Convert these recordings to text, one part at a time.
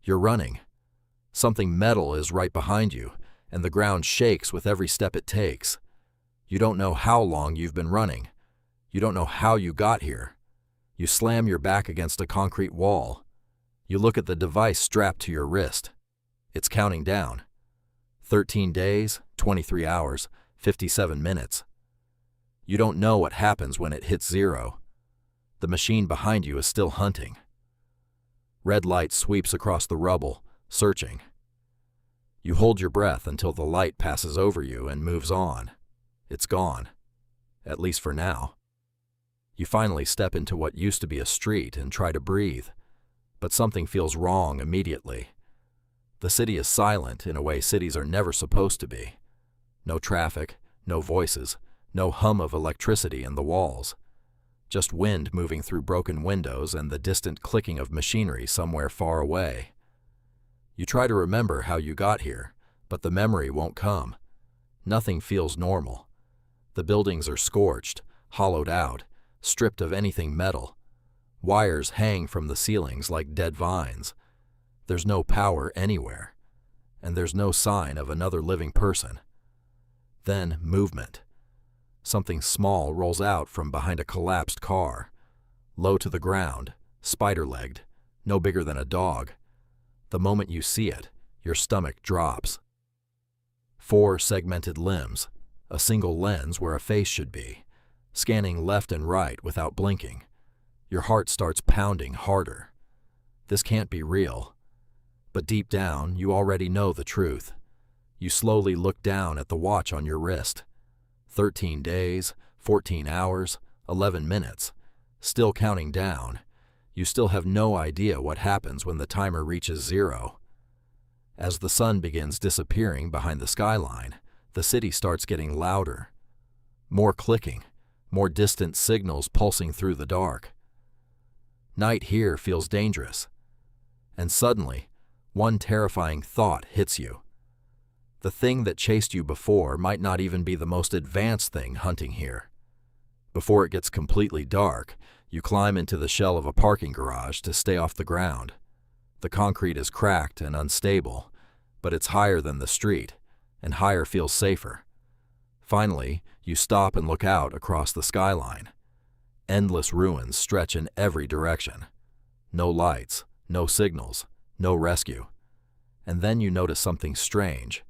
You're running. Something metal is right behind you, and the ground shakes with every step it takes. You don't know how long you've been running. You don't know how you got here. You slam your back against a concrete wall. You look at the device strapped to your wrist. It's counting down. 13 days, 23 hours, 57 minutes. You don't know what happens when it hits zero. The machine behind you is still hunting. Red light sweeps across the rubble, searching. You hold your breath until the light passes over you and moves on. It's gone, at least for now. You finally step into what used to be a street and try to breathe, but something feels wrong immediately. The city is silent in a way cities are never supposed to be. No traffic, no voices, no hum of electricity in the walls. Just wind moving through broken windows and the distant clicking of machinery somewhere far away. You try to remember how you got here, but the memory won't come. Nothing feels normal. The buildings are scorched, hollowed out, stripped of anything metal. Wires hang from the ceilings like dead vines. There's no power anywhere, and there's no sign of another living person. Then movement. Something small rolls out from behind a collapsed car. Low to the ground, spider-legged, no bigger than a dog. The moment you see it, your stomach drops. 4 segmented limbs, a single lens where a face should be, scanning left and right without blinking. Your heart starts pounding harder. This can't be real. But deep down, you already know the truth. You slowly look down at the watch on your wrist. 13 days, 14 hours, 11 minutes, still counting down. You still have no idea what happens when the timer reaches zero. As the sun begins disappearing behind the skyline, the city starts getting louder. More clicking, more distant signals pulsing through the dark. Night here feels dangerous. And suddenly, one terrifying thought hits you. The thing that chased you before might not even be the most advanced thing hunting here. Before it gets completely dark, you climb into the shell of a parking garage to stay off the ground. The concrete is cracked and unstable, but it's higher than the street, and higher feels safer. Finally, you stop and look out across the skyline. Endless ruins stretch in every direction. No lights, no signals, no rescue. And then you notice something strange.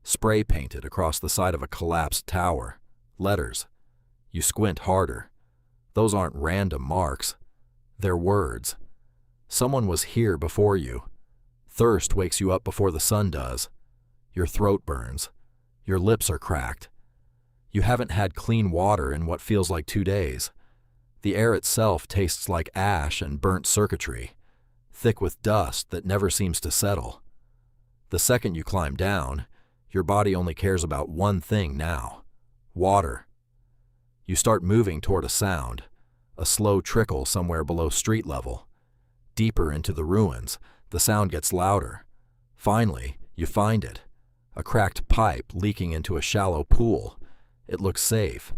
Spray painted across the side of a collapsed tower. Letters. You squint harder. Those aren't random marks. They're words. Someone was here before you. Thirst wakes you up before the sun does. Your throat burns. Your lips are cracked. You haven't had clean water in what feels like 2 days. The air itself tastes like ash and burnt circuitry, thick with dust that never seems to settle. The second you climb down, your body only cares about one thing now: water. You start moving toward a sound, a slow trickle somewhere below street level. Deeper into the ruins, the sound gets louder. Finally, you find it. A cracked pipe leaking into a shallow pool. It looks safe.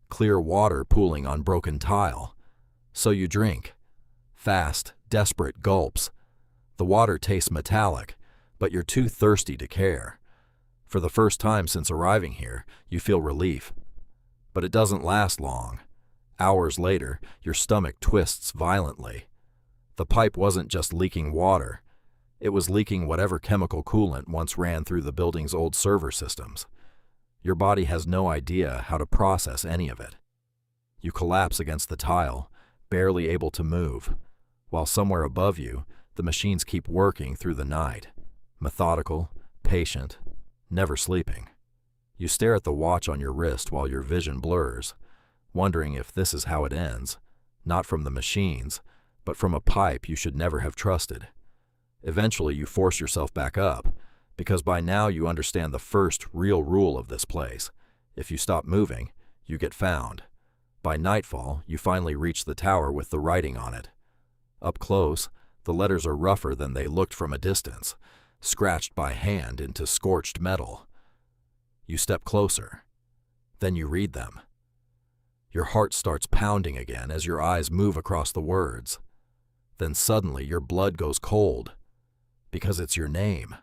Clear water pooling on broken tile. So you drink. Fast, desperate gulps. The water tastes metallic, but you're too thirsty to care. For the first time since arriving here, you feel relief. But it doesn't last long. Hours later, your stomach twists violently. The pipe wasn't just leaking water. It was leaking whatever chemical coolant once ran through the building's old server systems. Your body has no idea how to process any of it. You collapse against the tile, barely able to move, while somewhere above you, the machines keep working through the night, methodical, patient, never sleeping. You stare at the watch on your wrist while your vision blurs, wondering if this is how it ends, not from the machines, but from a pipe you should never have trusted. Eventually, you force yourself back up, because by now you understand the first real rule of this place. If you stop moving, you get found. By nightfall, you finally reach the tower with the writing on it. Up close, the letters are rougher than they looked from a distance, scratched by hand into scorched metal. You step closer. Then you read them. Your heart starts pounding again as your eyes move across the words. Then suddenly your blood goes cold. Because it's your name.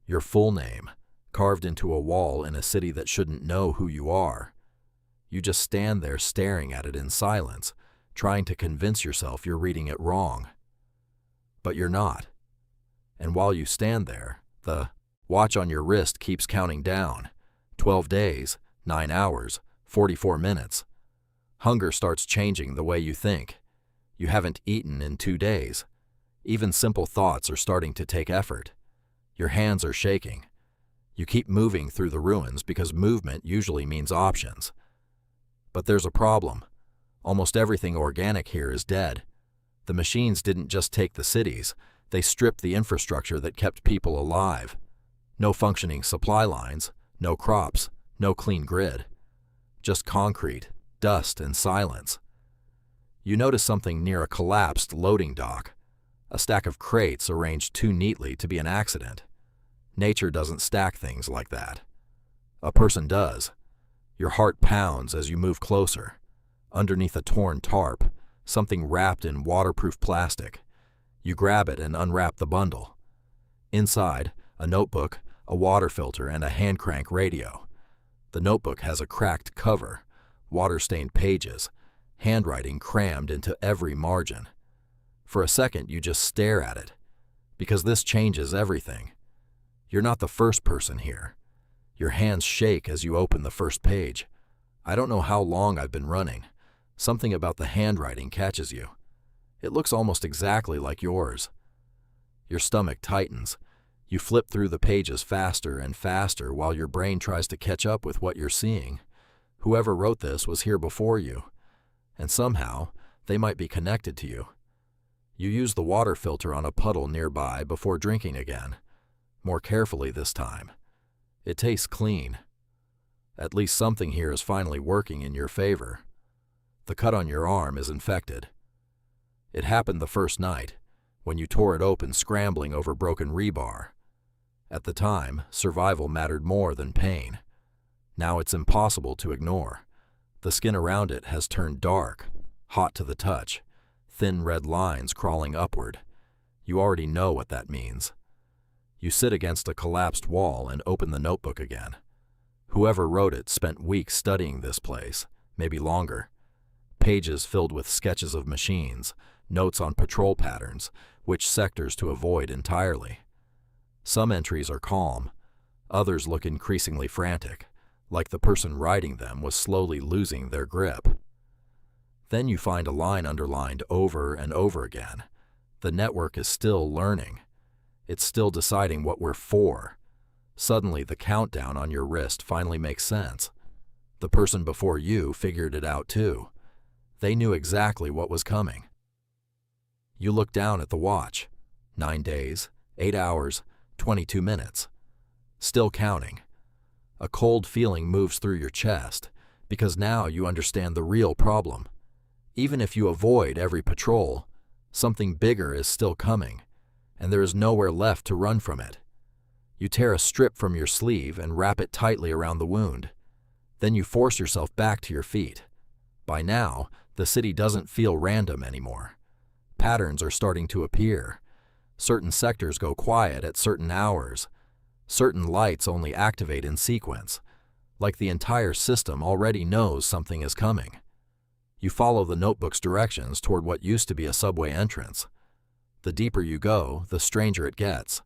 Your full name, carved into a wall in a city that shouldn't know who you are. You just stand there staring at it in silence, trying to convince yourself you're reading it wrong. But you're not. And while you stand there, the watch on your wrist keeps counting down. 12 days, 9 hours, 44 minutes. Hunger starts changing the way you think. You haven't eaten in 2 days. Even simple thoughts are starting to take effort. Your hands are shaking. You keep moving through the ruins because movement usually means options. But there's a problem. Almost everything organic here is dead. The machines didn't just take the cities, they stripped the infrastructure that kept people alive. No functioning supply lines, no crops, no clean grid. Just concrete, dust, and silence. You notice something near a collapsed loading dock. A stack of crates arranged too neatly to be an accident. Nature doesn't stack things like that. A person does. Your heart pounds as you move closer. Underneath a torn tarp, something wrapped in waterproof plastic. You grab it and unwrap the bundle. Inside, a notebook, a water filter, and a hand crank radio. The notebook has a cracked cover, water-stained pages, handwriting crammed into every margin. For a second, you just stare at it, because this changes everything. You're not the first person here. Your hands shake as you open the first page. I don't know how long I've been running. Something about the handwriting catches you. It looks almost exactly like yours. Your stomach tightens. You flip through the pages faster and faster while your brain tries to catch up with what you're seeing. Whoever wrote this was here before you, and somehow they might be connected to you. You use the water filter on a puddle nearby before drinking again, more carefully this time. It tastes clean. At least something here is finally working in your favor. The cut on your arm is infected. It happened the first night, when you tore it open scrambling over broken rebar. At the time, survival mattered more than pain. Now it's impossible to ignore. The skin around it has turned dark, hot to the touch, thin red lines crawling upward. You already know what that means. You sit against a collapsed wall and open the notebook again. Whoever wrote it spent weeks studying this place, maybe longer. Pages filled with sketches of machines, notes on patrol patterns, which sectors to avoid entirely. Some entries are calm, others look increasingly frantic, like the person writing them was slowly losing their grip. Then you find a line underlined over and over again. The network is still learning. It's still deciding what we're for. Suddenly, the countdown on your wrist finally makes sense. The person before you figured it out too. They knew exactly what was coming. You look down at the watch. 9 days, 8 hours, 22 minutes. Still counting. A cold feeling moves through your chest, because now you understand the real problem. Even if you avoid every patrol, something bigger is still coming, and there is nowhere left to run from it. You tear a strip from your sleeve and wrap it tightly around the wound. Then you force yourself back to your feet. By now, the city doesn't feel random anymore. Patterns are starting to appear. Certain sectors go quiet at certain hours. Certain lights only activate in sequence, like the entire system already knows something is coming. You follow the notebook's directions toward what used to be a subway entrance. The deeper you go, the stranger it gets.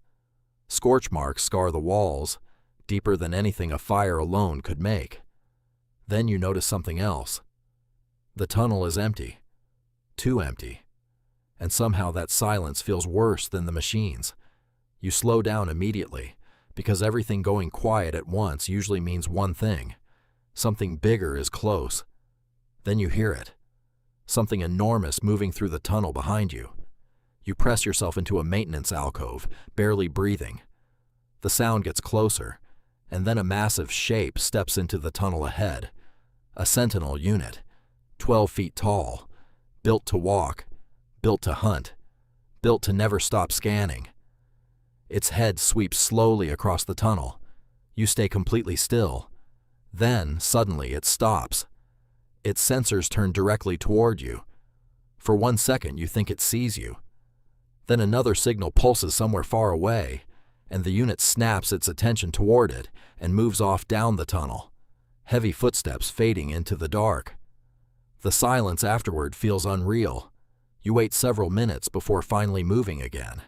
Scorch marks scar the walls, deeper than anything a fire alone could make. Then you notice something else. The tunnel is empty. Too empty. And somehow that silence feels worse than the machines. You slow down immediately, because everything going quiet at once usually means one thing. Something bigger is close. Then you hear it. Something enormous moving through the tunnel behind you. You press yourself into a maintenance alcove, barely breathing. The sound gets closer, and then a massive shape steps into the tunnel ahead. A sentinel unit, 12 feet tall, built to walk, built to hunt, built to never stop scanning. Its head sweeps slowly across the tunnel. You stay completely still. Then, suddenly, it stops. Its sensors turn directly toward you. For 1 second, you think it sees you. Then another signal pulses somewhere far away, and the unit snaps its attention toward it and moves off down the tunnel, heavy footsteps fading into the dark. The silence afterward feels unreal. You wait several minutes before finally moving again.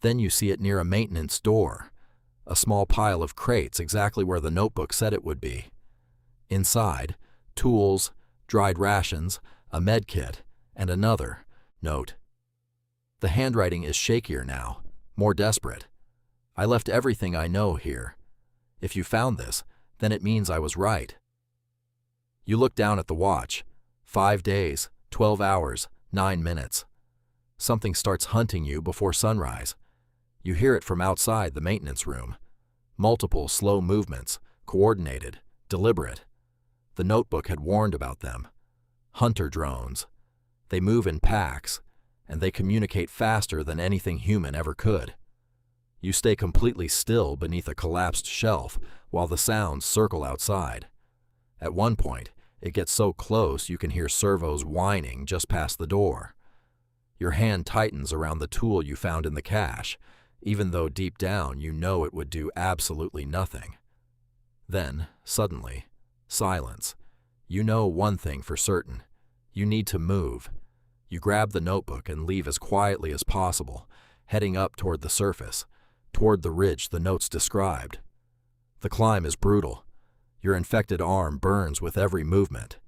Then you see it near a maintenance door, a small pile of crates exactly where the notebook said it would be. Inside, tools, dried rations, a med kit, and another note. The handwriting is shakier now, more desperate. I left everything I know here. If you found this, then it means I was right. You look down at the watch. 5 days, 12 hours, 9 minutes. Something starts hunting you before sunrise. You hear it from outside the maintenance room. Multiple slow movements, coordinated, deliberate. The notebook had warned about them. Hunter drones. They move in packs, and they communicate faster than anything human ever could. You stay completely still beneath a collapsed shelf while the sounds circle outside. At one point, it gets so close you can hear servos whining just past the door. Your hand tightens around the tool you found in the cache, even though deep down you know it would do absolutely nothing. Then, suddenly, silence. You know one thing for certain. You need to move. You grab the notebook and leave as quietly as possible, heading up toward the surface, toward the ridge the notes described. The climb is brutal. Your infected arm burns with every movement.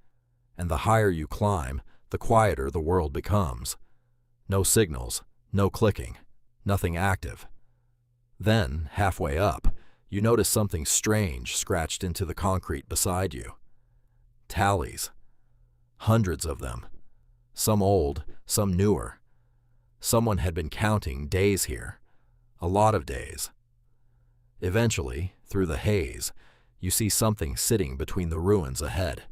And the higher you climb, the quieter the world becomes. No signals, no clicking, nothing active. Then, halfway up, you notice something strange scratched into the concrete beside you. Tallies. Hundreds of them. Some old, some newer. Someone had been counting days here. A lot of days. Eventually, through the haze, you see something sitting between the ruins ahead.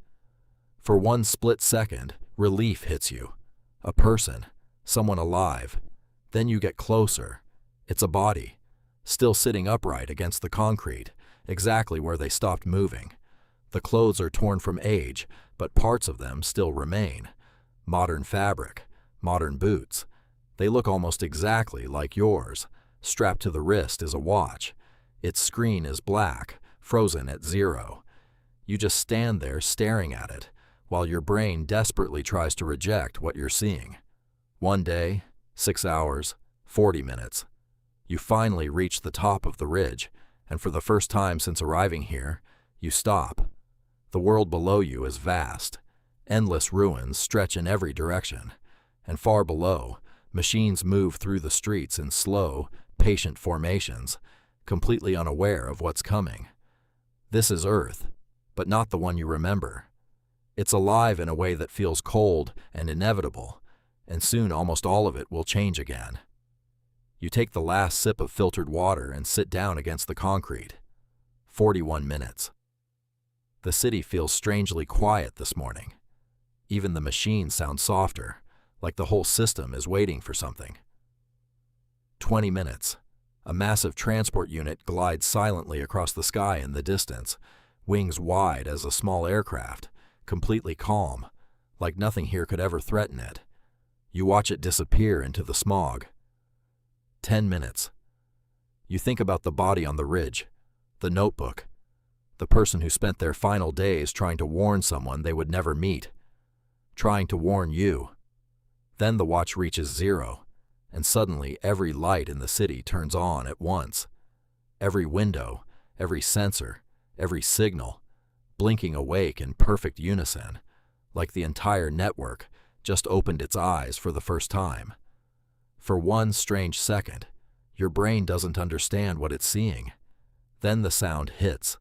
For one split second, relief hits you. A person, someone alive. Then you get closer. It's a body, still sitting upright against the concrete, exactly where they stopped moving. The clothes are torn from age, but parts of them still remain. Modern fabric, modern boots. They look almost exactly like yours. Strapped to the wrist is a watch. Its screen is black, frozen at 0. You just stand there staring at it, while your brain desperately tries to reject what you're seeing. 1 day, 6 hours, 40 minutes. You finally reach the top of the ridge, and for the first time since arriving here, you stop. The world below you is vast. Endless ruins stretch in every direction, and far below, machines move through the streets in slow, patient formations, completely unaware of what's coming. This is Earth, but not the one you remember. It's alive in a way that feels cold and inevitable, and soon almost all of it will change again. You take the last sip of filtered water and sit down against the concrete. 41 minutes. The city feels strangely quiet this morning. Even the machines sound softer, like the whole system is waiting for something. 20 minutes. A massive transport unit glides silently across the sky in the distance, wings wide as a small aircraft, completely calm, like nothing here could ever threaten it. You watch it disappear into the smog. 10 minutes. You think about the body on the ridge, the notebook, the person who spent their final days trying to warn someone they would never meet, trying to warn you. Then the watch reaches 0, and suddenly every light in the city turns on at once. Every window, every sensor, every signal, blinking awake in perfect unison, like the entire network just opened its eyes for the first time. For one strange second, your brain doesn't understand what it's seeing. Then the sound hits,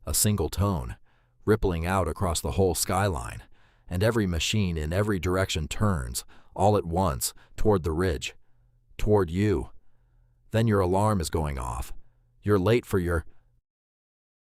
a single tone, rippling out across the whole skyline, and every machine in every direction turns, all at once, toward the ridge, toward you. Then your alarm is going off. You're late for your